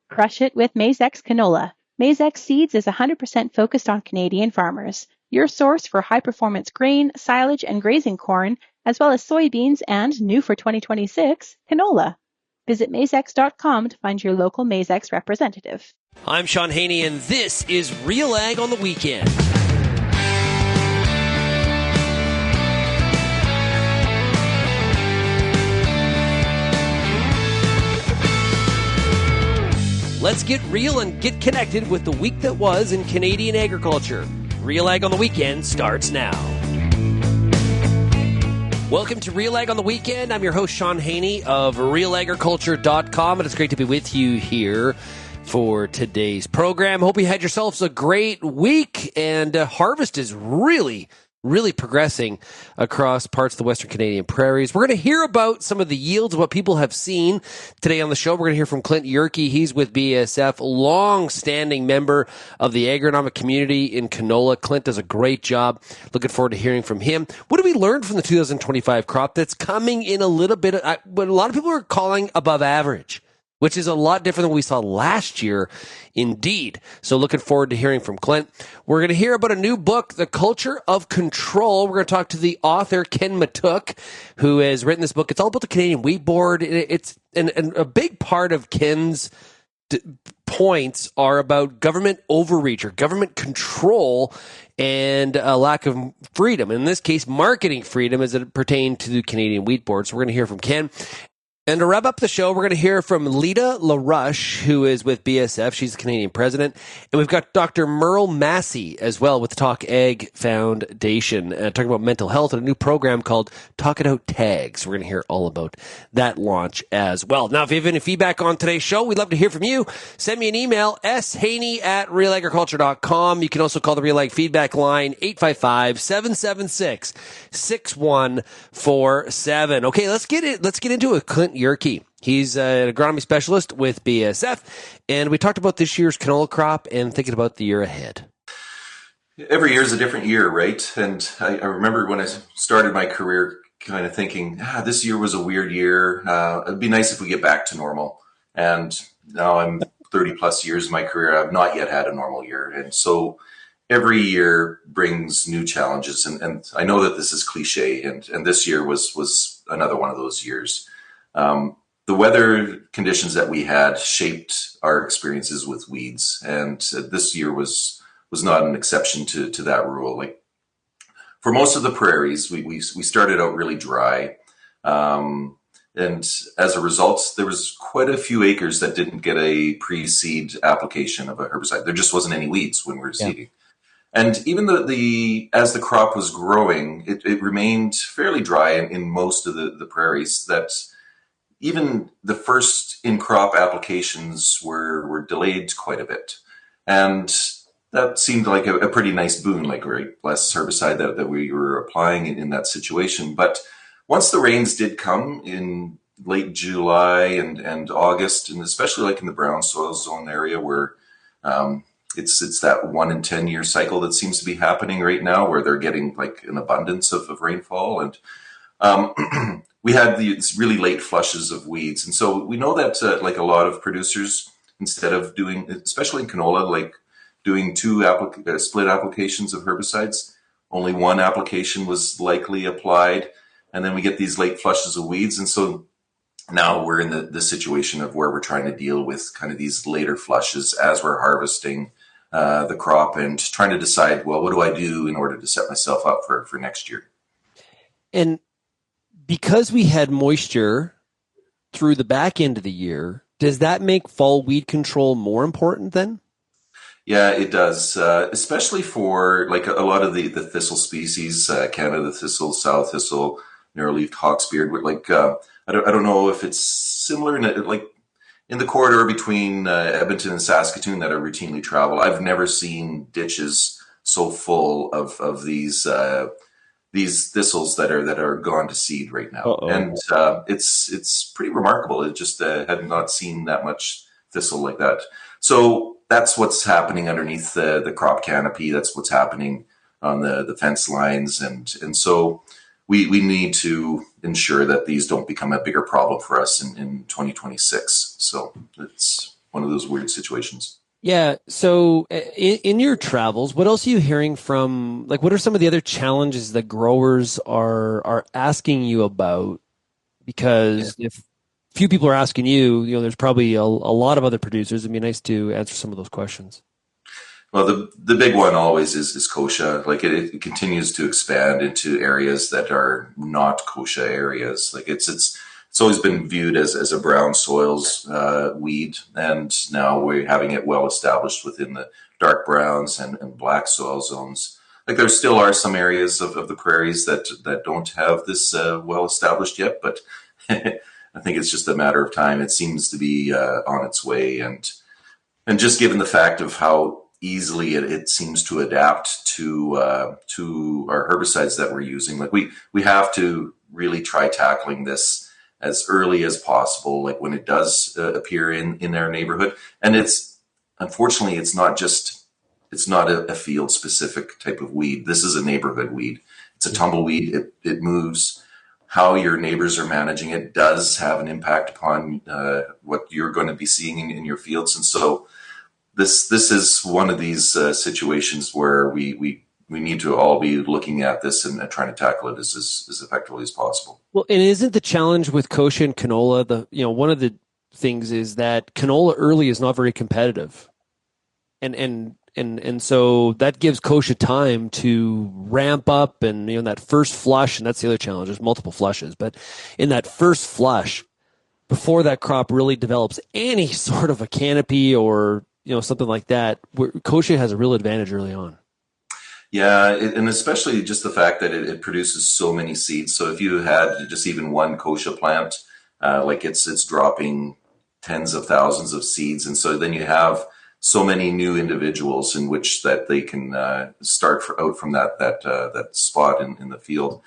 Crush it with Maizex canola. Maizex Seeds is 100% focused on Canadian farmers. Your source for high-performance grain, silage, and grazing corn, as well as soybeans and, new for 2026, canola. Visit Maizex.com to find your local Maizex representative. I'm Shaun Haney, and this is RealAg on the Weekend. Let's get real and get connected with the week that was in Canadian agriculture. RealAg on the Weekend starts now. Welcome to RealAg on the Weekend. I'm your host, Shaun Haney of RealAgriculture.com, and it's great to be with you here for today's program. Hope you had yourselves a great week, and harvest is really progressing across parts of the Western Canadian prairies. We're going to hear about some of the yields, what people have seen today on the show. We're going to hear from Clint Jurke. He's with BASF, long-standing member of the agronomic community in canola. Clint does a great job. Looking forward to hearing from him. What have we learned from the 2025 crop that's coming in a little bit, what a lot of people are calling above average, which is a lot different than we saw last year, indeed. So looking forward to hearing from Clint. We're going to hear about a new book, The Culture of Control. We're going to talk to the author, Ken Motiuk, who has written this book. It's all about the Canadian Wheat Board. It's and a big part of Ken's points are about government overreach or government control and a lack of freedom. In this case, marketing freedom as it pertains to the Canadian Wheat Board. So we're going to hear from Ken. And to wrap up the show, we're going to hear from Leta, LaRush, who is with BASF. She's the Canadian president. And we've got Dr. Merle Massie as well with the Talk Ag Foundation, talking about mental health and a new program called Talk It Out Tags. We're going to hear all about that launch as well. Now, if you have any feedback on today's show, we'd love to hear from you. Send me an email, shaney@realagriculture.com. You can also call the RealAg feedback line, 855-776-6147. Okay, let's get into it. Clint Jurke. He's an agronomy specialist with BASF, and we talked about this year's canola crop and thinking about the year ahead. Every year is a different year, right? And I remember when I started my career kind of thinking, this year was a weird year. It'd be nice if we get back to normal. And now I'm 30 plus years in my career. I've not yet had a normal year. And so every year brings new challenges. And I know that this is cliche, and this year was another one of those years. The weather conditions that we had shaped our experiences with weeds, and this year was not an exception to that rule. Like for most of the prairies, we started out really dry, and as a result, there was quite a few acres that didn't get a pre-seed application of a herbicide. There just wasn't any weeds when we were seeding. And even as the crop was growing, it remained fairly dry in most of the prairies, that even the first in-crop applications were delayed quite a bit. And that seemed like a pretty nice boon, like right, less herbicide that we were applying in that situation. But once the rains did come in late July and August, and especially like in the brown soil zone area where it's that 1 in 10 year cycle that seems to be happening right now, where they're getting like an abundance of rainfall. And we had these really late flushes of weeds. And so we know that like a lot of producers, instead of doing, especially in canola, like doing two split applications of herbicides, only one application was likely applied. And then we get these late flushes of weeds. And so now we're in the situation of where we're trying to deal with kind of these later flushes as we're harvesting the crop and trying to decide, well, what do I do in order to set myself up for next year? And because we had moisture through the back end of the year, does that make fall weed control more important then? Yeah, it does, especially for like a lot of the thistle species, Canada thistle, sow thistle, narrow-leaved hawksbeard. Like I don't know if it's similar in the corridor between Edmonton and Saskatoon that I routinely travel. I've never seen ditches so full of these thistles that are gone to seed right now. Uh-oh. And it's pretty remarkable. It just had not seen that much thistle like that. So that's what's happening underneath the crop canopy. That's what's happening on the fence lines. And so we need to ensure that these don't become a bigger problem for us in 2026. So it's one of those weird situations. Yeah. So in your travels, what else are you hearing from, like, what are some of the other challenges that growers are asking you about? Because if few people are asking you, there's probably a lot of other producers. It'd be nice to answer some of those questions. Well, the big one always is kochia. Like it continues to expand into areas that are not kochia areas. Like it's always been viewed as a brown soils weed, and now we're having it well established within the dark browns and black soil zones. Like there still are some areas of the prairies that don't have this well established yet, but I think it's just a matter of time. It seems to be on its way, and just given the fact of how easily it seems to adapt to our herbicides that we're using, like we have to really try tackling this as early as possible, like when it does appear in our neighborhood. And unfortunately it's not a field specific type of weed. This is a neighborhood weed. It's a tumbleweed. It moves. How your neighbors are managing it does have an impact upon what you're going to be seeing in your fields. And so this is one of these situations where we need to all be looking at this and trying to tackle it as effectively as possible. Well, and isn't the challenge with kochia and canola, one of the things is that canola early is not very competitive, and so that gives kochia time to ramp up, and that first flush, and that's the other challenge. There's multiple flushes, but in that first flush, before that crop really develops any sort of a canopy or something like that, kochia has a real advantage early on. Yeah, and especially just the fact that it produces so many seeds. So if you had just even one kochia plant, like it's dropping tens of thousands of seeds, and so then you have so many new individuals in which that they can start out from that spot in the field.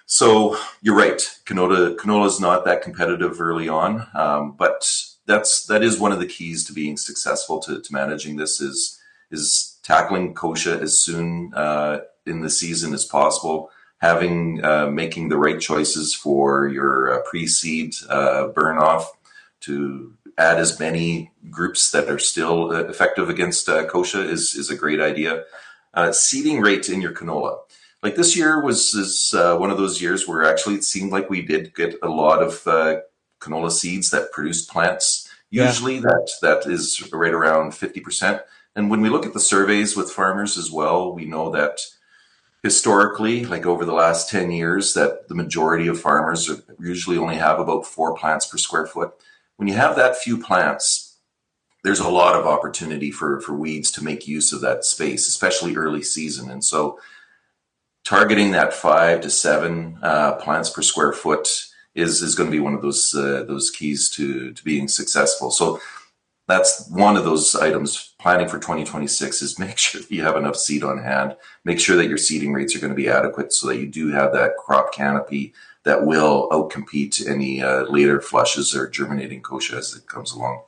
So you're right, canola is not that competitive early on, but that is one of the keys to being successful to managing this is tackling kochia as soon in the season as possible, making the right choices for your pre-seed burn off to add as many groups that are still effective against kochia is a great idea. Seeding rate in your canola. Like this year is one of those years where actually it seemed like we did get a lot of canola seeds that produced plants. Usually that is right around 50%. And when we look at the surveys with farmers as well, we know that historically, like over the last 10 years, that the majority of farmers usually only have about 4 plants per square foot. When you have that few plants, there's a lot of opportunity for weeds to make use of that space, especially early season. And so targeting that 5 to 7 plants per square foot is going to be one of those keys to being successful. So that's one of those items. Planning for 2026 is make sure that you have enough seed on hand. Make sure that your seeding rates are going to be adequate so that you do have that crop canopy that will outcompete any later flushes or germinating kochia as it comes along.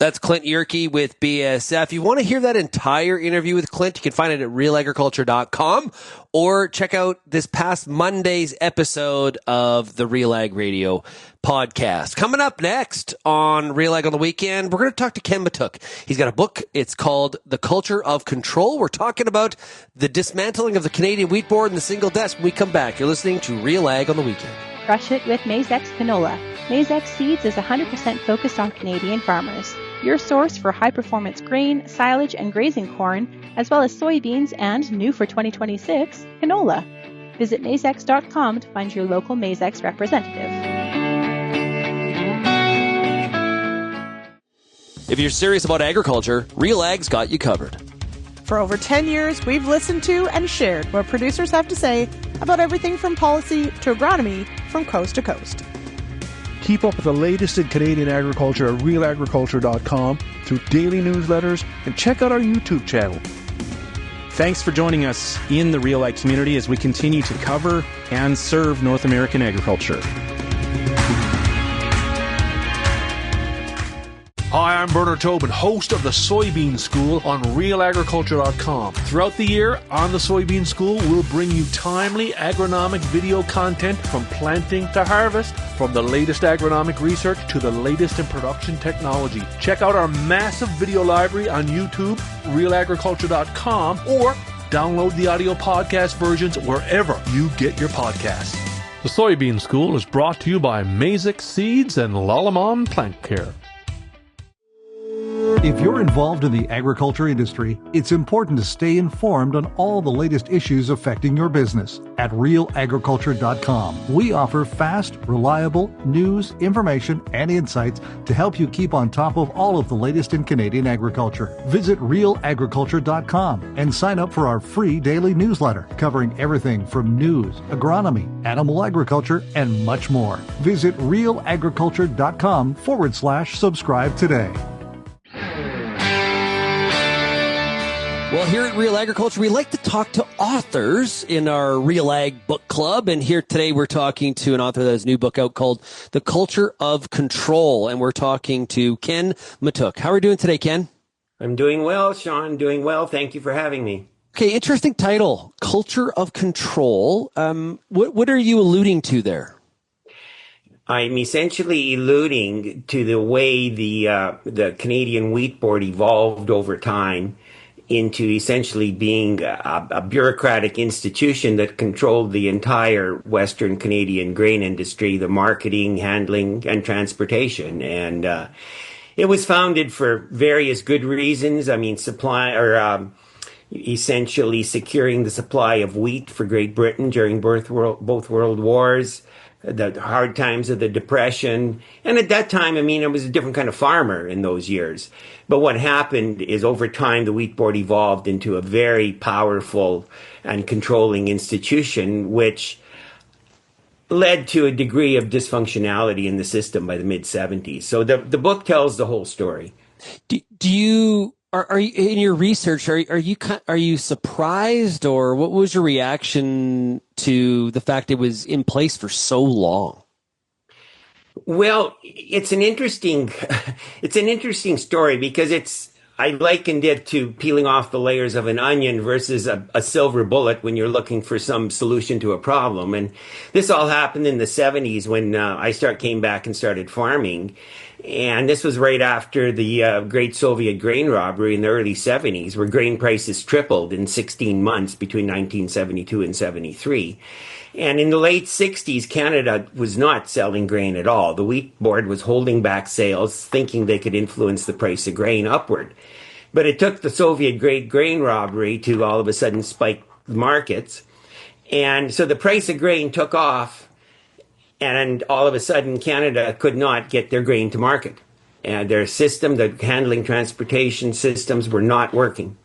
That's Clint Jurke with BASF. If you want to hear that entire interview with Clint, you can find it at RealAgriculture.com or check out this past Monday's episode of the RealAg Radio podcast. Coming up next on RealAg on the Weekend, we're going to talk to Ken Motiuk. He's got a book. It's called The Culture of Control. We're talking about the dismantling of the Canadian wheat board and the single desk. When we come back, you're listening to RealAg on the Weekend. Crush it with Maizex canola. Maizex Seeds is 100% focused on Canadian farmers. Your source for high-performance grain, silage, and grazing corn, as well as soybeans and, new for 2026, canola. Visit Maizex.com to find your local Maizex representative. If you're serious about agriculture, RealAg's got you covered. For over 10 years, we've listened to and shared what producers have to say about everything from policy to agronomy from coast to coast. Keep up with the latest in Canadian agriculture at RealAgriculture.com through daily newsletters and check out our YouTube channel. Thanks for joining us in the RealAg community as we continue to cover and serve North American agriculture. Hi, I'm Bernard Tobin, host of the Soybean School on RealAgriculture.com. Throughout the year, on the Soybean School, we'll bring you timely agronomic video content from planting to harvest, from the latest agronomic research to the latest in production technology. Check out our massive video library on YouTube, RealAgriculture.com, or download the audio podcast versions wherever you get your podcasts. The Soybean School is brought to you by Massie Seeds and Lalamon Plant Care. If you're involved in the agriculture industry, it's important to stay informed on all the latest issues affecting your business. At RealAgriculture.com, we offer fast, reliable news, information, and insights to help you keep on top of all of the latest in Canadian agriculture. Visit RealAgriculture.com and sign up for our free daily newsletter covering everything from news, agronomy, animal agriculture, and much more. Visit RealAgriculture.com/subscribe today. Well, here at Real Agriculture, we like to talk to authors in our Real Ag book club. And here today, we're talking to an author that has a new book out called The Culture of Control. And we're talking to Ken Motiuk. How are we doing today, Ken? I'm doing well, Sean. Doing well. Thank you for having me. Okay, interesting title, Culture of Control. What are you alluding to there? I'm essentially alluding to the way the Canadian Wheat Board evolved over time into essentially being a bureaucratic institution that controlled the entire Western Canadian grain industry, the marketing, handling, and transportation. And it was founded for various good reasons. I mean, essentially securing the supply of wheat for Great Britain during both world wars, the hard times of the Depression. And at that time, I mean, I was a different kind of farmer in those years. But what happened is over time, the Wheat Board evolved into a very powerful and controlling institution, which led to a degree of dysfunctionality in the system by the mid-70s. So the book tells the whole story. Are you in your research? Are you surprised, or what was your reaction to the fact it was in place for so long? Well, it's an interesting story because I likened it to peeling off the layers of an onion versus a silver bullet when you're looking for some solution to a problem. And this all happened in the 70s when I came back and started farming. And this was right after the great Soviet grain robbery in the early 70s, where grain prices tripled in 16 months between 1972 and 73. And in the late 60s, Canada was not selling grain at all. The Wheat Board was holding back sales, thinking they could influence the price of grain upward. But it took the Soviet great grain robbery to all of a sudden spike the markets. And so the price of grain took off, and all of a sudden Canada could not get their grain to market. And their system, the handling transportation systems, were not working.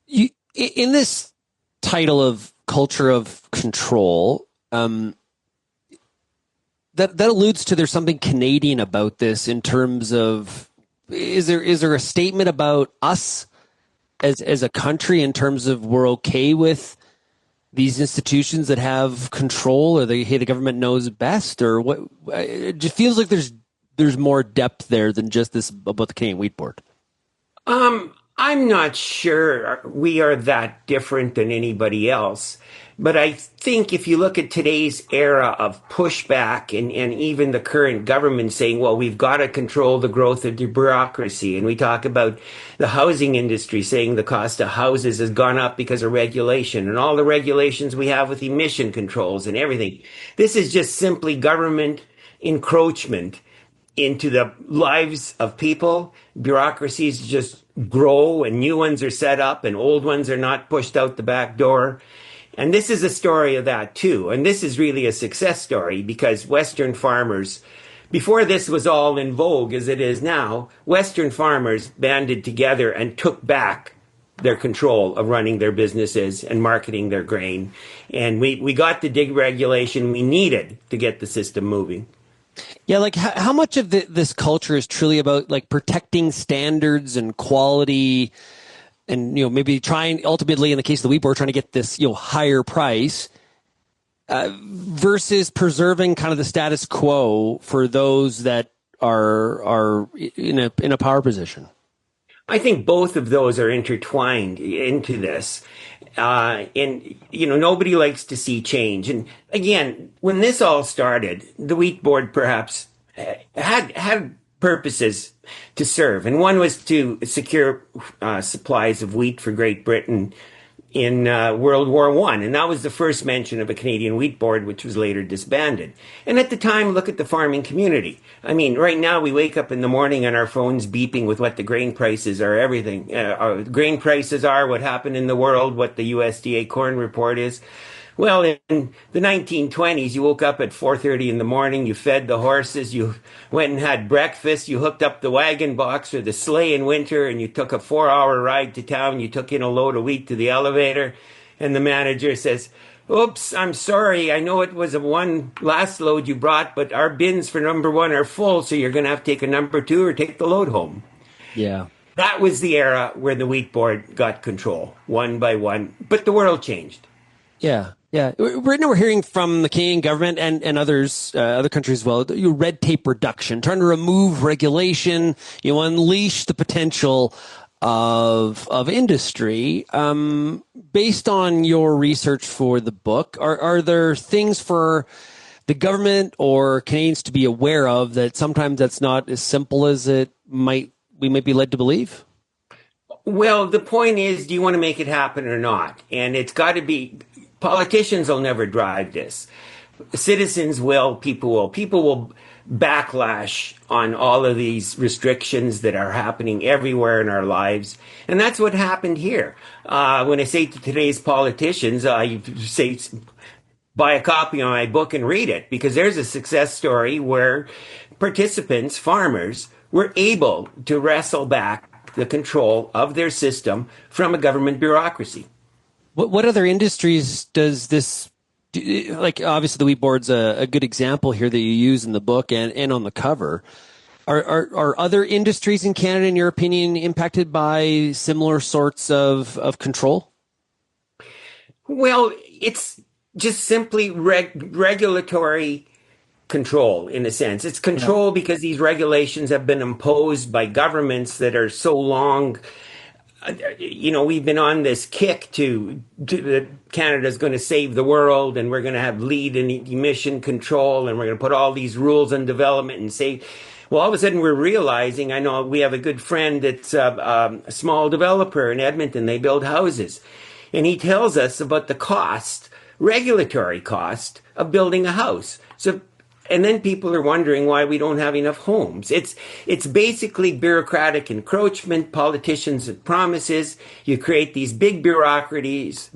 In this title of Culture of Control, that alludes to there's something Canadian about this in terms of is there a statement about us as a country in terms of we're okay with these institutions that have control, or the government knows best, or what? It just feels like there's more depth there than just this about the Canadian Wheat Board. I'm not sure we are that different than anybody else. But I think if you look at today's era of pushback and even the current government saying, well, we've got to control the growth of the bureaucracy. And we talk about the housing industry saying the cost of houses has gone up because of regulation and all the regulations we have with emission controls and everything. This is just simply government encroachment into the lives of people. Bureaucracies just grow and new ones are set up and old ones are not pushed out the back door. And this is a story of that too. And this is really a success story because Western farmers, before this was all in vogue as it is now, Western farmers banded together and took back their control of running their businesses and marketing their grain. And we got the deregulation we needed to get the system moving. Yeah, like how much of this culture is truly about like protecting standards and quality, and maybe trying ultimately in the case of the wheat board trying to get this higher price versus preserving kind of the status quo for those that are in a power position? I think both of those are intertwined into this. And, nobody likes to see change. And again, when this all started, the wheat board perhaps had purposes to serve. And one was to secure supplies of wheat for Great Britain in World War I. And that was the first mention of a Canadian wheat board, which was later disbanded. And at the time, look at the farming community. I mean, right now we wake up in the morning and our phone's beeping with what the grain prices are, everything. Grain prices are, what happened in the world, what the USDA corn report is. Well, in the 1920s, you woke up at 4:30 in the morning, you fed the horses, you went and had breakfast, you hooked up the wagon box or the sleigh in winter, and you took a 4-hour ride to town, you took in a load of wheat to the elevator, and the manager says, "Oops, I'm sorry, I know it was a one last load you brought, but our bins for number 1 are full, so you're going to have to take a number 2 or take the load home." Yeah. That was the era where the wheat board got control, one by one, but the world changed. Yeah. Yeah, right now we're hearing from the Canadian government and others, other countries as well, red tape reduction, trying to remove regulation, unleash the potential of industry. Based on your research for the book, are there things for the government or Canadians to be aware of that sometimes that's not as simple as we might be led to believe? Well, the point is, do you want to make it happen or not? And it's got to be. Politicians will never drive this. Citizens will, people will. People will backlash on all of these restrictions that are happening everywhere in our lives. And that's what happened here. When I say to today's politicians, I say, buy a copy of my book and read it, because there's a success story where participants, farmers, were able to wrestle back the control of their system from a government bureaucracy. What other industries does this, like obviously the wheat board's a good example here that you use in the book and on the cover. Are other industries in Canada, in your opinion, impacted by similar sorts of control? Well, it's just simply regulatory control, in a sense. It's control because these regulations have been imposed by governments that are so long. We've been on this kick to that Canada's going to save the world, and we're going to have lead in emission control, and we're going to put all these rules on development and save. Well, all of a sudden we're realizing, I know we have a good friend that's a small developer in Edmonton. They build houses. And he tells us about the regulatory cost of building a house. And then people are wondering why we don't have enough homes. It's basically bureaucratic encroachment, politicians and promises. You create these big bureaucracies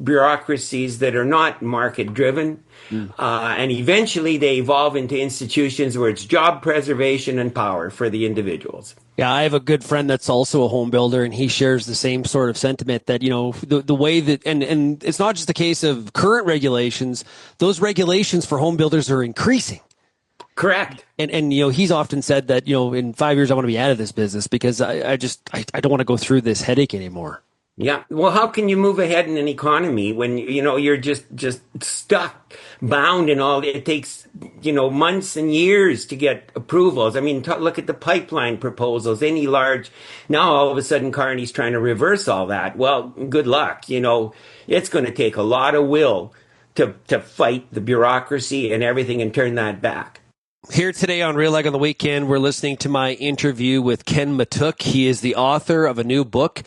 that are not market driven. And eventually they evolve into institutions where it's job preservation and power for the individuals. Yeah, I have a good friend that's also a home builder, and he shares the same sort of sentiment that, the way that, and it's not just a case of current regulations, those regulations for home builders are increasing. Correct. And he's often said that, in 5 years I want to be out of this business because I don't want to go through this headache anymore. Yeah. Well, how can you move ahead in an economy when, you're just stuck, bound and all? It takes, months and years to get approvals. I mean, look at the pipeline proposals, now all of a sudden Carney's trying to reverse all that. Well, good luck. It's going to take a lot of will to fight the bureaucracy and everything and turn that back. Here today on RealAg on the Weekend, we're listening to my interview with Ken Motiuk. He is the author of a new book.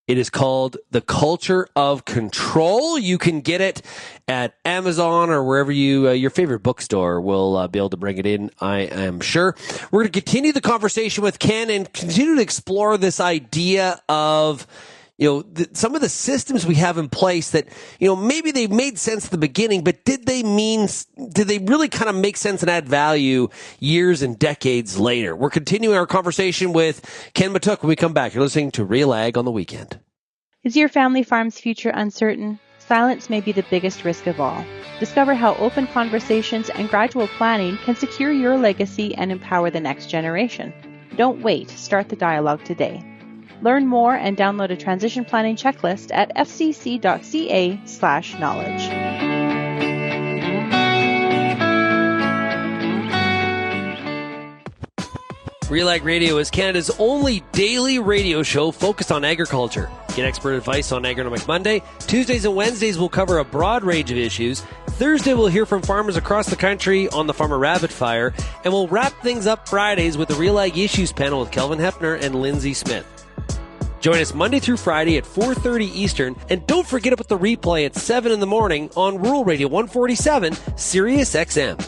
It is called The Culture of Control. You can get it at Amazon or wherever your favorite bookstore will be able to bring it in, I am sure. We're going to continue the conversation with Ken and continue to explore this idea of some of the systems we have in place that, maybe they made sense at the beginning, but did they really kind of make sense and add value years and decades later? We're continuing our conversation with Ken Motiuk when we come back. You're listening to RealAg on the Weekend. Is your family farm's future uncertain? Silence may be the biggest risk of all. Discover how open conversations and gradual planning can secure your legacy and empower the next generation. Don't wait. Start the dialogue today. Learn more and download a transition planning checklist at fcc.ca/knowledge. RealAg Radio is Canada's only daily radio show focused on agriculture. Get expert advice on Agronomic Monday. Tuesdays and Wednesdays will cover a broad range of issues. Thursday we'll hear from farmers across the country on the Farmer Rapid Fire. And we'll wrap things up Fridays with the RealAg Issues panel with Kelvin Hefner and Lindsay Smith. Join us Monday through Friday at 4:30 Eastern. And don't forget about the replay at 7 in the morning on Rural Radio 147, Sirius XM.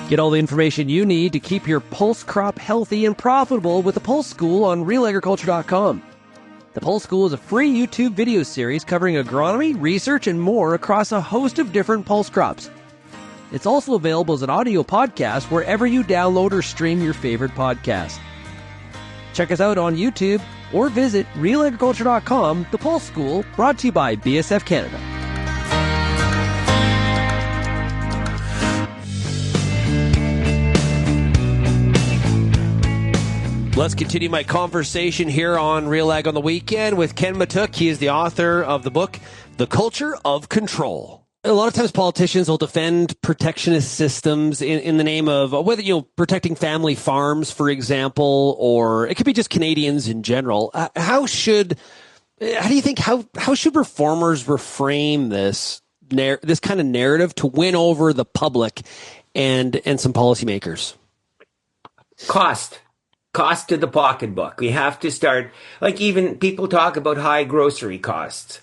Get all the information you need to keep your pulse crop healthy and profitable with the Pulse School on RealAgriculture.com. The Pulse School is a free YouTube video series covering agronomy, research, and more across a host of different pulse crops. It's also available as an audio podcast wherever you download or stream your favorite podcast. Check us out on YouTube or visit RealAgriculture.com. The Pulse School, brought to you by BASF Canada. Let's continue my conversation here on RealAg on the Weekend with Ken Motiuk. He is the author of the book, The Culture of Control. A lot of times politicians will defend protectionist systems in the name of whether, protecting family farms, for example, or it could be just Canadians in general. How should reformers reframe this kind of narrative to win over the public and some policymakers? Cost to the pocketbook. We have to start, even people talk about high grocery costs.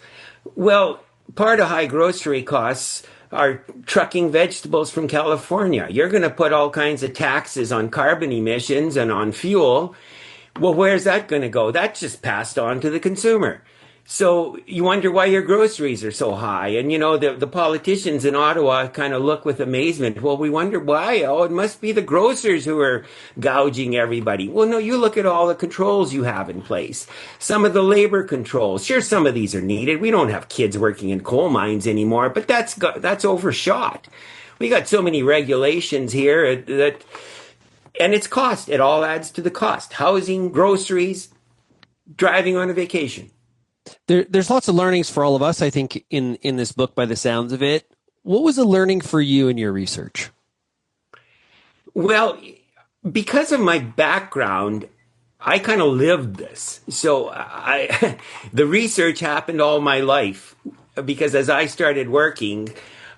Well, part of high grocery costs are trucking vegetables from California. You're going to put all kinds of taxes on carbon emissions and on fuel. Well, where's that going to go? That's just passed on to the consumer. So you wonder why your groceries are so high. And, the politicians in Ottawa kind of look with amazement. Well, we wonder why. Oh, it must be the grocers who are gouging everybody. Well, no, you look at all the controls you have in place. Some of the labor controls. Sure, some of these are needed. We don't have kids working in coal mines anymore, but that's overshot. We got so many regulations here and it's cost. It all adds to the cost. Housing, groceries, driving on a vacation. There's lots of learnings for all of us, I think, in this book by the sounds of it. What was a learning for you in your research? Well, because of my background, I kind of lived this. So the research happened all my life because as I started working,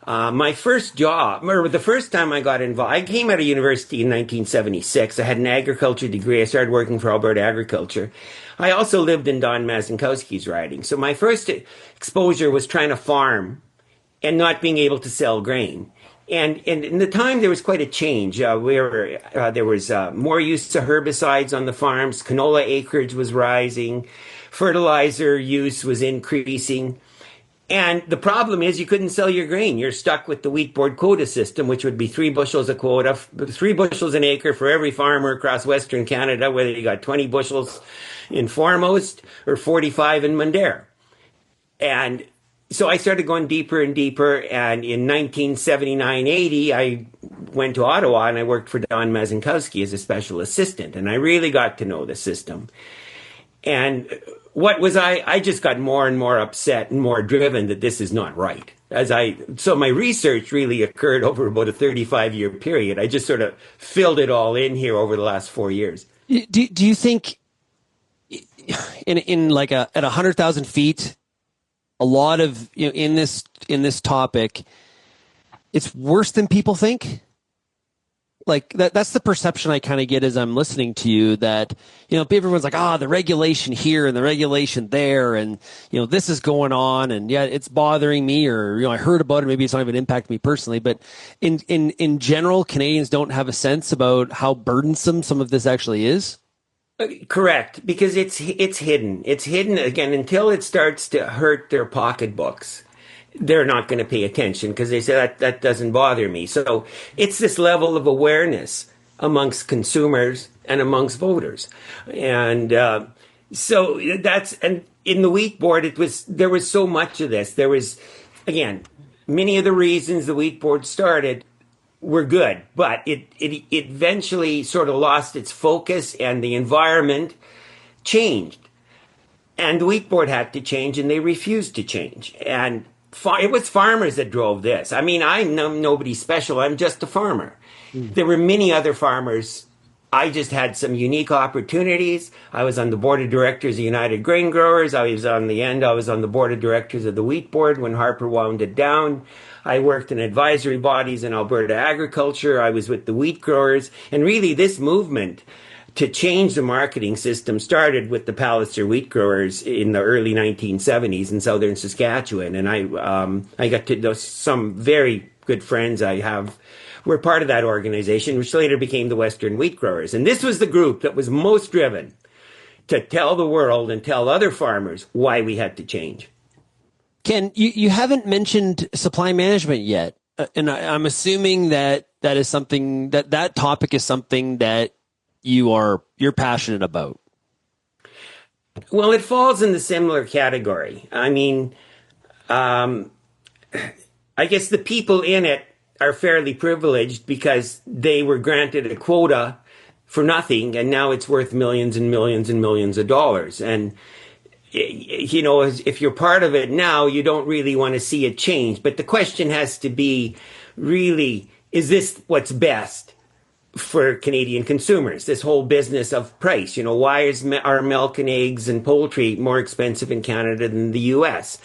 my first job, or the first time I got involved, I came out of university in 1976. I had an agriculture degree. I started working for Alberta Agriculture. I also lived in Don Mazinkowski's riding. So my first exposure was trying to farm and not being able to sell grain. And in the time, there was quite a change. There was more use of herbicides on the farms. Canola acreage was rising. Fertilizer use was increasing. And the problem is you couldn't sell your grain. You're stuck with the wheat board quota system, which would be 3 bushels a quota, 3 bushels an acre for every farmer across Western Canada, whether you got 20 bushels in Foremost or 45 in Mundare. And so I started going deeper and deeper. And in 1979-80, I went to Ottawa and I worked for Don Mazinkowski as a special assistant. And I really got to know the system. And I just got more and more upset and more driven that this is not right. So my research really occurred over about a 35-year period. I just sort of filled it all in here over the last 4 years. Do you think at 100,000 feet, a lot of, in this topic, it's worse than people think? That's the perception I kind of get as I'm listening to you, that, everyone's like, the regulation here and the regulation there. And, this is going on and yeah, it's bothering me, or, I heard about it. Maybe it's not even impacting me personally, but in general, Canadians don't have a sense about how burdensome some of this actually is. Correct. Because it's hidden. It's hidden again until it starts to hurt their pocketbooks. They're not going to pay attention because they say that doesn't bother me. So it's this level of awareness amongst consumers and amongst voters. And so and in the wheat board, there was so much of this. There was, again, many of the reasons the wheat board started were good, but it eventually sort of lost its focus and the environment changed. And the wheat board had to change and they refused to change. And it was farmers that drove this. I mean, I'm nobody special. I'm just a farmer. there were many other farmers. I just had some unique opportunities. I was on the board of directors of United Grain Growers. I was on the board of directors of the Wheat Board when Harper wound it down. I worked in advisory bodies in Alberta agriculture. I was with the wheat growers. And really, this movement to change the marketing system started with the Palliser wheat growers in the early 1970s in southern Saskatchewan. And I got to know some very good friends I have were part of that organization, which later became the Western Wheat Growers. And this was the group that was most driven to tell the world and tell other farmers why we had to change. Ken, you haven't mentioned supply management yet. And I'm assuming that is something that topic is something that you're passionate about. Well, it falls in the similar category. I mean, I guess the people in it are fairly privileged because they were granted a quota for nothing, and now it's worth millions and millions and millions of dollars. And, you know, if you're part of it now, you don't really want to see it change. But the question has to be, really, is this what's best for Canadian consumers? This whole business of price. You know, why are milk and eggs and poultry more expensive in Canada than the U.S.?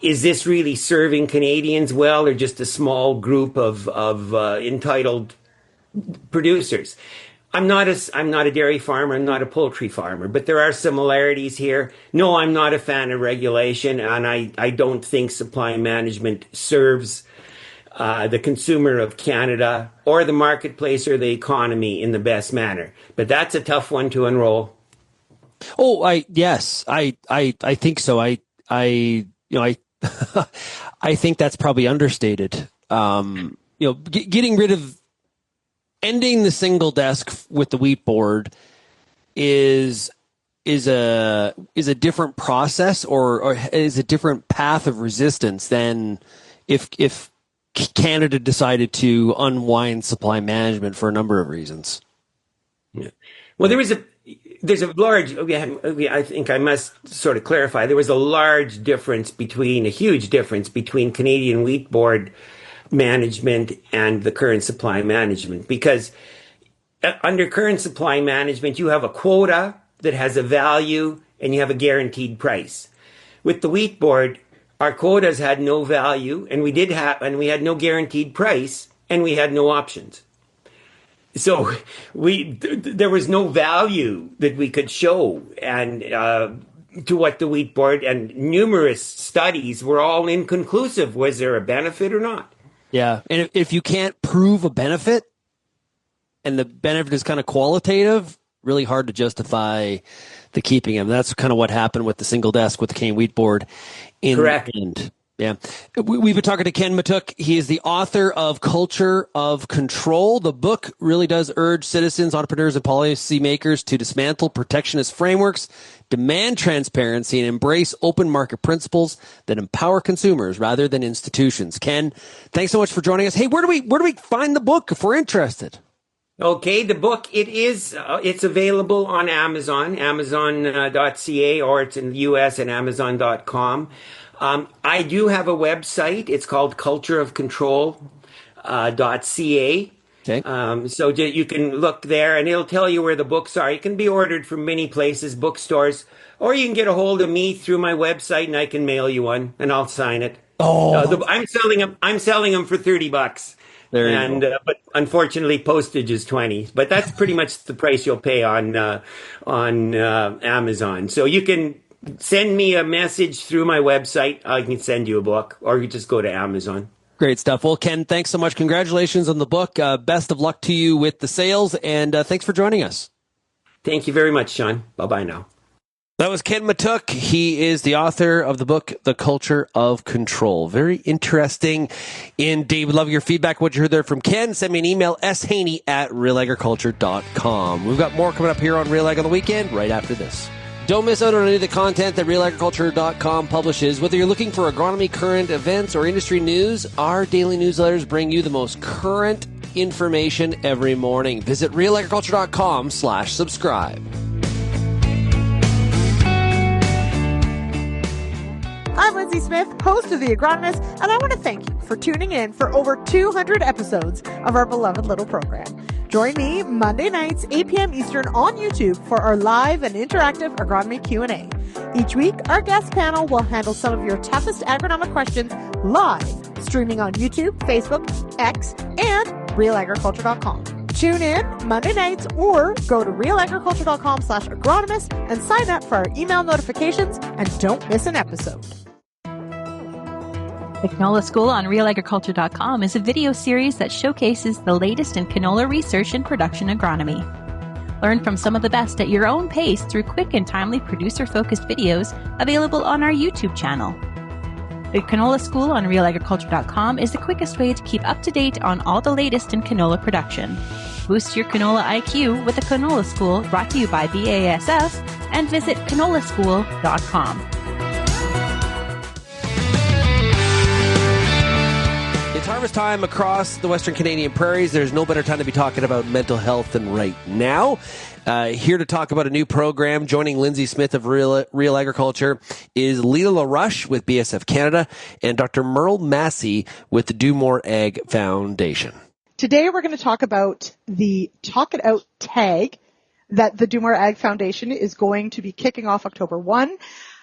Is this really serving Canadians well, or just a small group of entitled producers? I'm not a dairy farmer. I'm not a poultry farmer, but there are similarities here. No, I'm not a fan of regulation, and I don't think supply management serves the consumer of Canada or the marketplace or the economy in the best manner. But that's a tough one to enroll. Oh, I think so. I think that's probably understated. Ending the single desk with the wheat board is a different process or is a different path of resistance than if Canada decided to unwind supply management for a number of reasons. Yeah. Well, there's a large, I think I must sort of clarify, there was a huge difference between Canadian Wheat Board management and the current supply management. Because under current supply management, you have a quota that has a value and you have a guaranteed price. With the Wheat Board, our quotas had no value and we had no guaranteed price and we had no options. So there was no value that we could show and to what the Wheat Board, and numerous studies were all inconclusive. Was there a benefit or not? Yeah. And if you can't prove a benefit and the benefit is kind of qualitative, really hard to justify the keeping him. That's kind of what happened with the single desk with the Canadian Wheat Board. Correct. Yeah. We've been talking to Ken Motiuk. He is the author of Culture of Control. The book really does urge citizens, entrepreneurs, and policymakers to dismantle protectionist frameworks, demand transparency, and embrace open market principles that empower consumers rather than institutions. Ken, thanks so much for joining us. Hey, where do we find the book if we're interested? Okay, the book, it's available on Amazon, amazon.ca, or it's in the US at amazon.com. I do have a website. It's called cultureofcontrol.ca. Okay. So you can look there and it'll tell you where the books are. It can be ordered from many places, bookstores, or you can get a hold of me through my website and I can mail you one and I'll sign it. Oh, I'm selling them for $30. There you go. But unfortunately, postage is $20. But that's pretty much the price you'll pay on Amazon. So you can send me a message through my website. I can send you a book, or you just go to Amazon. Great stuff. Well, Ken, thanks so much. Congratulations on the book. Best of luck to you with the sales, and thanks for joining us. Thank you very much, Sean. Bye-bye now. That was Ken Motiuk. He is the author of the book, The Culture of Control. Very interesting indeed. Would love your feedback. What you heard there from Ken. Send me an email, shaney@realagriculture.com. We've got more coming up here on Real Ag on the Weekend right after this. Don't miss out on any of the content that RealAgriculture.com publishes. Whether you're looking for agronomy, current events, or industry news, our daily newsletters bring you the most current information every morning. Visit RealAgriculture.com/subscribe. I would Lindsay Smith, host of The Agronomist, and I want to thank you for tuning in for over 200 episodes of our beloved little program. Join me Monday nights, 8 p.m. Eastern on YouTube for our live and interactive agronomy Q&A. Each week, our guest panel will handle some of your toughest agronomic questions live, streaming on YouTube, Facebook, X, and RealAgriculture.com. Tune in Monday nights or go to RealAgriculture.com/agronomist and sign up for our email notifications and don't miss an episode. The Canola School on RealAgriculture.com is a video series that showcases the latest in canola research and production agronomy. Learn from some of the best at your own pace through quick and timely producer-focused videos available on our YouTube channel. The Canola School on RealAgriculture.com is the quickest way to keep up to date on all the latest in canola production. Boost your canola IQ with the Canola School, brought to you by BASF, and visit canolaschool.com. It's harvest time across the Western Canadian prairies. There's no better time to be talking about mental health than right now. Here to talk about a new program, joining Lindsay Smith of Real Agriculture, is Leta LaRush with BASF Canada and Dr. Merle Massie with the Do More Ag Foundation. Today we're going to talk about the Talk It Out tag that the Do More Ag Foundation is going to be kicking off October 1.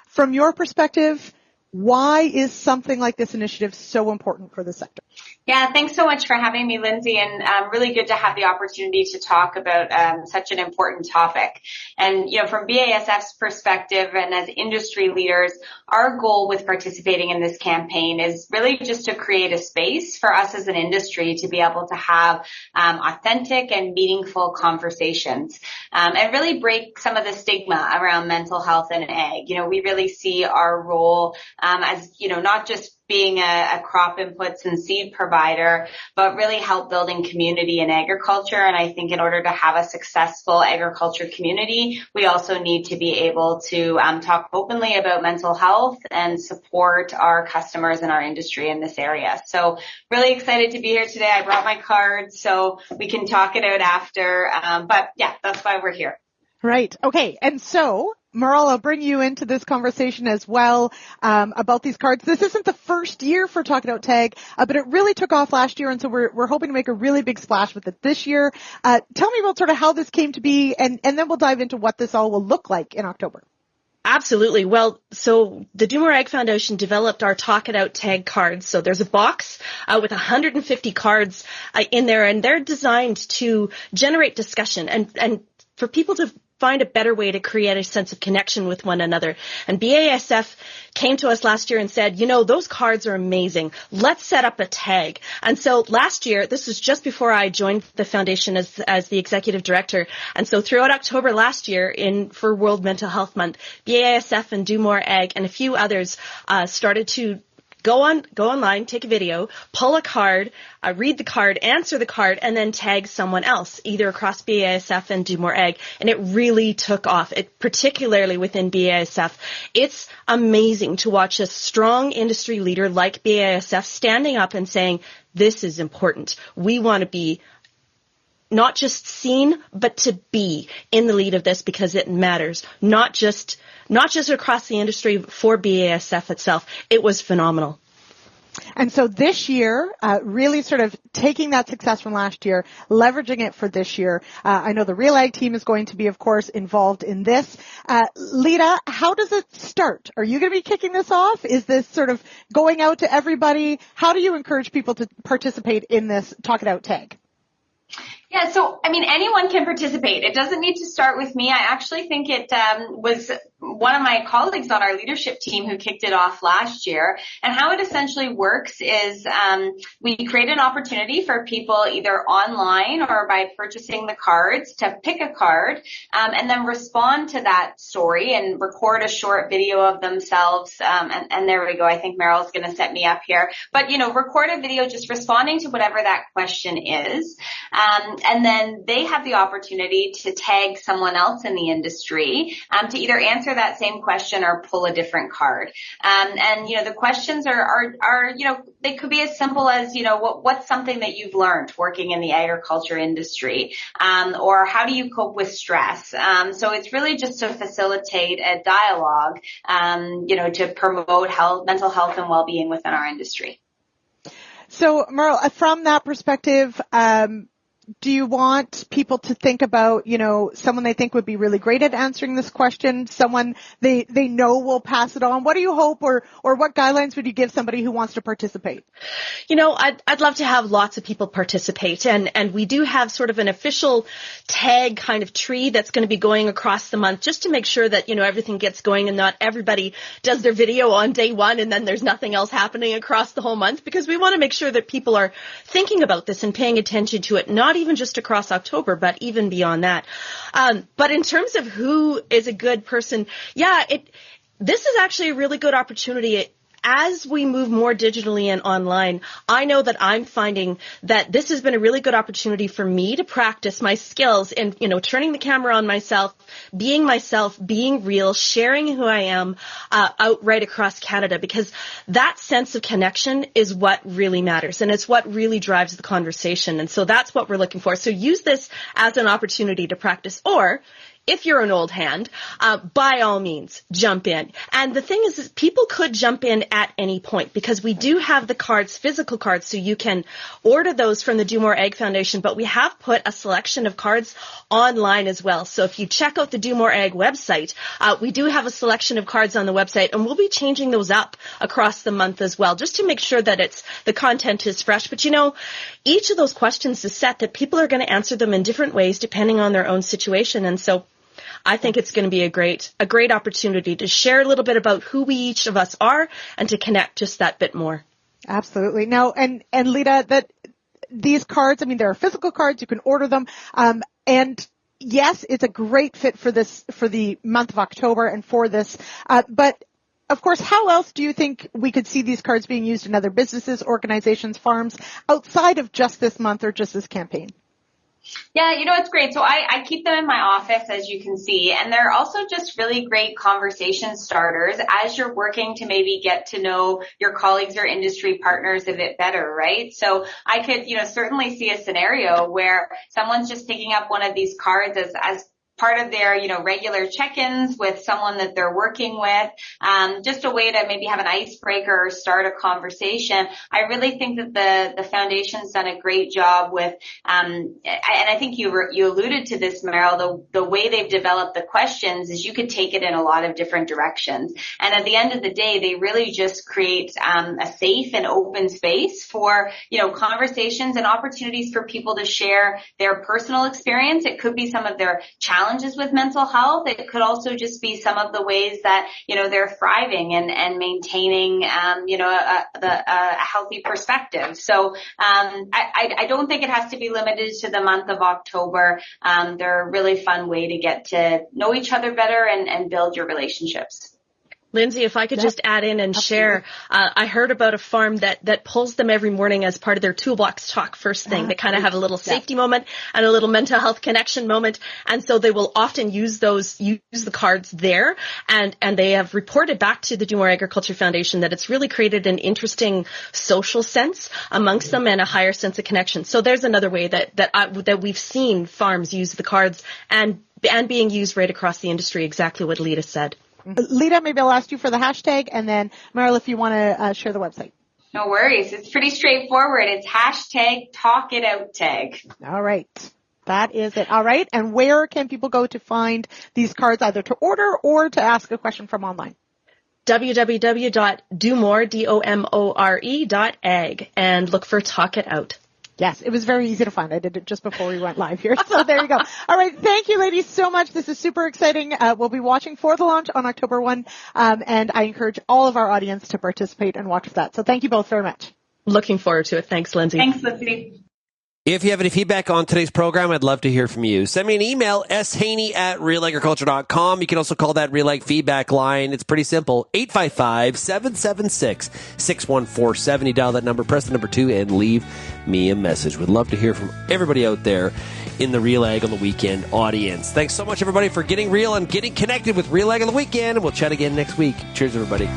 From your perspective, why is something like this initiative so important for the sector? Yeah, thanks so much for having me, Lindsay, and really good to have the opportunity to talk about such an important topic. And, from BASF's perspective and as industry leaders, our goal with participating in this campaign is really just to create a space for us as an industry to be able to have authentic and meaningful conversations and really break some of the stigma around mental health and ag. We really see our role as, not just being a crop inputs and seed provider, but really help building community in agriculture. And I think in order to have a successful agriculture community, we also need to be able to talk openly about mental health and support our customers and our industry in this area. So really excited to be here today. I brought my card so we can talk it out after. But yeah, that's why we're here. Right. Okay. And so, Merle, I'll bring you into this conversation as well about these cards. This isn't the first year for Talk It Out Tag, but it really took off last year, and so we're hoping to make a really big splash with it this year. Tell me about sort of how this came to be, and then we'll dive into what this all will look like in October. Absolutely. Well, so the Do More Ag Foundation developed our Talk It Out tag cards. So there's a box with 150 cards in there, and they're designed to generate discussion and for people to find a better way to create a sense of connection with one another. And BASF came to us last year and said, those cards are amazing. Let's set up a tag. And so last year, this was just before I joined the foundation as the executive director. And so throughout October last year, for World Mental Health Month, BASF and Do More Ag and a few others started to go online, take a video, pull a card, read the card, answer the card, and then tag someone else, either across BASF and Do More Ag. And it really took off, particularly within BASF. It's amazing to watch a strong industry leader like BASF standing up and saying, this is important. We want to be not just seen, but to be in the lead of this because it matters. Not just across the industry for BASF itself. It was phenomenal. And so this year, really sort of taking that success from last year, leveraging it for this year. I know the RealAg team is going to be, of course, involved in this. Leta, how does it start? Are you going to be kicking this off? Is this sort of going out to everybody? How do you encourage people to participate in this Talk It Out tag? Yeah, so, anyone can participate. It doesn't need to start with me. I actually think it was one of my colleagues on our leadership team who kicked it off last year. And how it essentially works is we create an opportunity for people either online or by purchasing the cards to pick a card and then respond to that story and record a short video of themselves. And there we go. I think Merle's going to set me up here. But, record a video just responding to whatever that question is. And then they have the opportunity to tag someone else in the industry to either answer that same question or pull a different card. And, the questions are, they could be as simple as, what's something that you've learned working in the agriculture industry? Or how do you cope with stress? So it's really just to facilitate a dialogue, to promote mental health and well-being within our industry. So, Merle, from that perspective, do you want people to think about, someone they think would be really great at answering this question, someone they know will pass it on? What do you hope, or what guidelines would you give somebody who wants to participate? I'd love to have lots of people participate, and we do have sort of an official tag kind of tree that's going to be going across the month, just to make sure that, everything gets going and not everybody does their video on day one and then there's nothing else happening across the whole month, because we want to make sure that people are thinking about this and paying attention to it, not even just across October, but even beyond that. But in terms of who is a good person, this is actually a really good opportunity. As we move more digitally and online, I know that I'm finding that this has been a really good opportunity for me to practice my skills in, turning the camera on myself, being real, sharing who I am out right across Canada, because that sense of connection is what really matters, and it's what really drives the conversation. And so that's what we're looking for. So use this as an opportunity to practice, or if you're an old hand, by all means, jump in. And the thing is people could jump in at any point, because we do have the cards, physical cards, so you can order those from the Do More Ag Foundation, but we have put a selection of cards online as well. So if you check out the Do More Ag website, we do have a selection of cards on the website, and we'll be changing those up across the month as well, just to make sure that the content is fresh. But each of those questions is set that people are going to answer them in different ways depending on their own situation. And so I think it's going to be a great opportunity to share a little bit about who we each of us are and to connect just that bit more. Absolutely. Now, and Leta, that these cards, there are physical cards, you can order them. And yes, it's a great fit for the month of October and for this. But of course, how else do you think we could see these cards being used in other businesses, organizations, farms outside of just this month or just this campaign? Yeah, it's great. So I keep them in my office, as you can see, and they're also just really great conversation starters as you're working to maybe get to know your colleagues or industry partners a bit better, right? So I could, certainly see a scenario where someone's just picking up one of these cards as part of their, regular check-ins with someone that they're working with, just a way to maybe have an icebreaker or start a conversation. I really think that the foundation's done a great job with, and I think you alluded to this, Merle, the way they've developed the questions is you could take it in a lot of different directions. And at the end of the day, they really just create a safe and open space for, conversations and opportunities for people to share their personal experience. It could be some of their challenges with mental health. It could also just be some of the ways that, they're thriving and maintaining, a healthy perspective. So, I don't think it has to be limited to the month of October. They're a really fun way to get to know each other better and build your relationships. Lindsay, if I could just add in and share, I heard about a farm that pulls them every morning as part of their toolbox talk first thing. They kind of have a little safety moment and a little mental health connection moment. And so they will often use the cards there. And they have reported back to the Do More Agriculture Foundation that it's really created an interesting social sense amongst them and a higher sense of connection. So there's another way that we've seen farms use the cards and being used right across the industry, exactly what Leta said. Leta, maybe I'll ask you for the hashtag, and then Merle, if you want to share the website. No worries. It's pretty straightforward. It's #TalkItOutTag. All right. That is it. All right. And where can people go to find these cards, either to order or to ask a question from online? www.domore.ag and look for Talk It Out. Yes, it was very easy to find. I did it just before we went live here. So there you go. All right. Thank you, ladies, so much. This is super exciting. We'll be watching for the launch on October 1. And I encourage all of our audience to participate and watch for that. So thank you both very much. Looking forward to it. Thanks, Lindsay. Thanks, Lindsay. If you have any feedback on today's program, I'd love to hear from you. Send me an email, shaney@realagriculture.com. You can also call that RealAg feedback line. It's pretty simple, 855-776-6147. You dial that number, press the number 2, and leave me a message. We'd love to hear from everybody out there in the Real Ag on the Weekend audience. Thanks so much, everybody, for getting real and getting connected with Real Ag on the Weekend. And we'll chat again next week. Cheers, everybody.